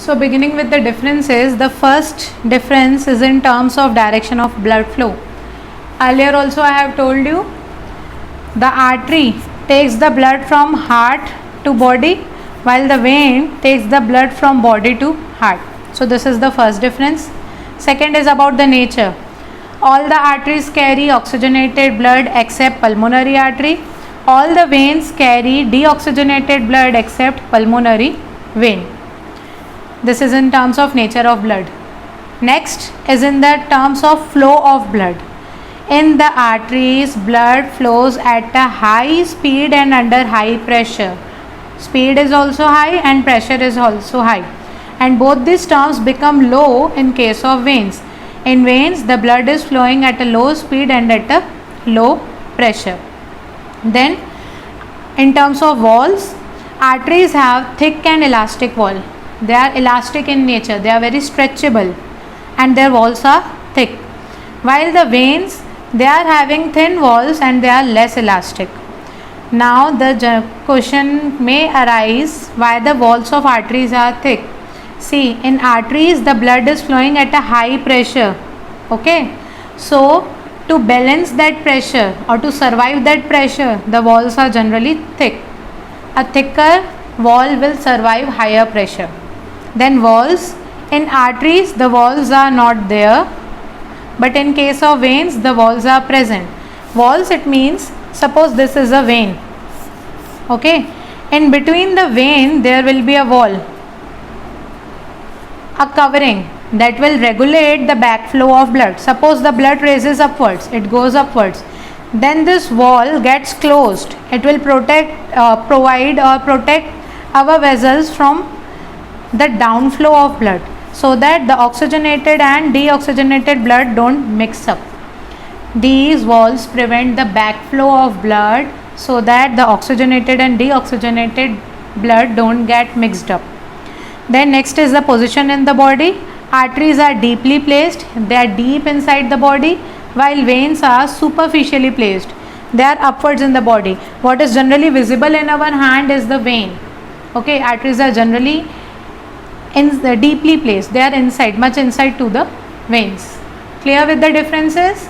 So beginning with the differences, the first difference is in terms of direction of blood flow. Earlier also I have told you, the artery takes the blood from heart to body, while the vein takes the blood from body to heart. So this is the first difference. Second is about the nature. All the arteries carry oxygenated blood except pulmonary artery. All the veins carry deoxygenated blood except pulmonary vein. This is in terms of nature of blood. Next is in the terms of flow of blood. In the arteries, blood flows at a high speed and under high pressure. Speed is also high and pressure is also high. And both these terms become low in case of veins. In veins, the blood is flowing at a low speed and at a low pressure. Then, in terms of walls, arteries have thick and elastic wall. They are elastic in nature, they are very stretchable, and their walls are thick. While the veins, they are having thin walls and they are less elastic. Now the question may arise, why the walls of arteries are thick. See, in arteries the blood is flowing at a high pressure. Okay, so to balance that pressure or to survive that pressure, the walls are generally thick. A thicker wall will survive higher pressure. Then walls, in arteries the walls are not there, but in case of veins the walls are present. Walls, it means, suppose this is a vein. Okay, in between the vein there will be a wall, a covering that will regulate the backflow of blood. Suppose the blood raises upwards, it goes upwards, then this wall gets closed. It will protect our vessels from the downflow of blood, so that the oxygenated and deoxygenated blood don't mix up. These walls prevent the backflow of blood, so that the oxygenated and deoxygenated blood don't get mixed up. Then next is the position in the body. Arteries are deeply placed, they are deep inside the body, while veins are superficially placed, they are upwards in the body. What is generally visible in our hand is the vein. Okay, arteries are generally deeply placed, they are inside, much inside to the veins. Clear with the differences?